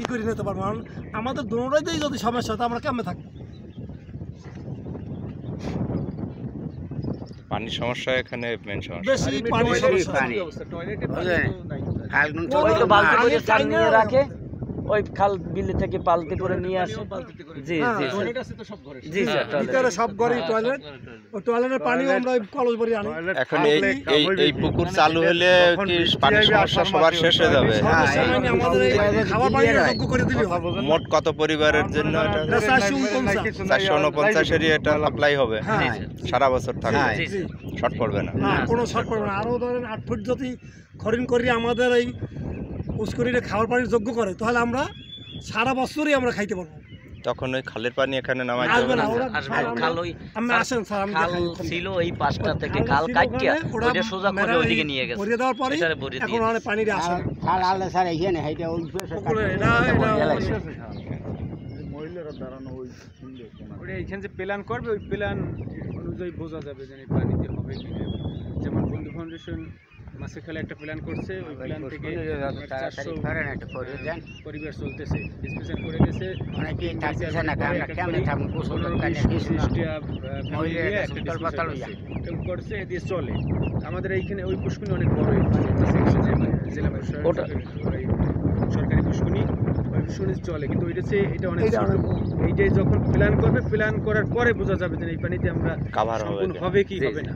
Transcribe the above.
ই করে নিতে পারবো, কারণ আমাদের দুটোটাতেই যদি সমস্যা হয় আমরা কেমনে থাকবো। পানির সমস্যা এখানে মেন সমস্যা। বেশি পানির সমস্যা, রাখে ওই খাল বিলে থেকে পালতি করে নিয়ে আসে। জি জি জি ভিতরে সব ঘরেই টয়লেট, ওই টয়লেটের পানি আমরা ওই কলস ভরে আনি। এখন এই পুকুর চালু হলে কি পানির সমস্যা সবার শেষ হয়ে যাবে? আমাদের এই খাবার পানি যোগ্য করে দিলে হবে। মোট কত পরিবারের জন্য এটা? 449-এরই এটা সাপ্লাই হবে, সারা বছর থাকবে, শর্ট পড়বে না। কোনো শর্ট পড়বে না। আরও ধরেন 8 ফুট যদি খরিন করি আমাদের এই পুষ্করিণে খাবার পানির যোগ্য করে, তাহলে আমরা সারা বছরই আমরা খাইতে পারবো। তখন ওই খালের পানি এখানে নামাই আসবে না, আমি আসেন স্যার, আমি ছিল এই পাশটা থেকে খাল কাটিয়া ওটা সোজা করে ওইদিকে নিয়ে গেছে, ভরিয়ে দেওয়ার পরে এখন অনেক পানি আসে না। খাল আলে স্যার এইখানে হাইটা ওই মহিলারা দাঁড়ানো ওই ওটা এইখানে যে প্ল্যান করবে ওই প্ল্যান অনুযায়ী বোঝা যাবে যে পানিতে হবে কি না। যেমন বন্ধু ফাউন্ডেশন মাসে খেলে একটা প্ল্যান করছে, ওই প্ল্যান থেকে 400 পরিবার চলতেছে, ডিসকাশন করে গেছে, অনেকে থাকতেছে না, কারণ কেমনে থাকবো গোসল করছে, এদিকে চলে। আমাদের এইখানে ওই পুষ্কুনি অনেক বড় জেলা সরকারি পুষ্কুনি, ওই পুষ্কুনি চলে, কিন্তু এটা অনেক এইটাই যখন প্ল্যান করবে, প্ল্যান করার পরে বোঝা যাবে যে এই পানিতে আমরা কাভার হবে কি হবে না।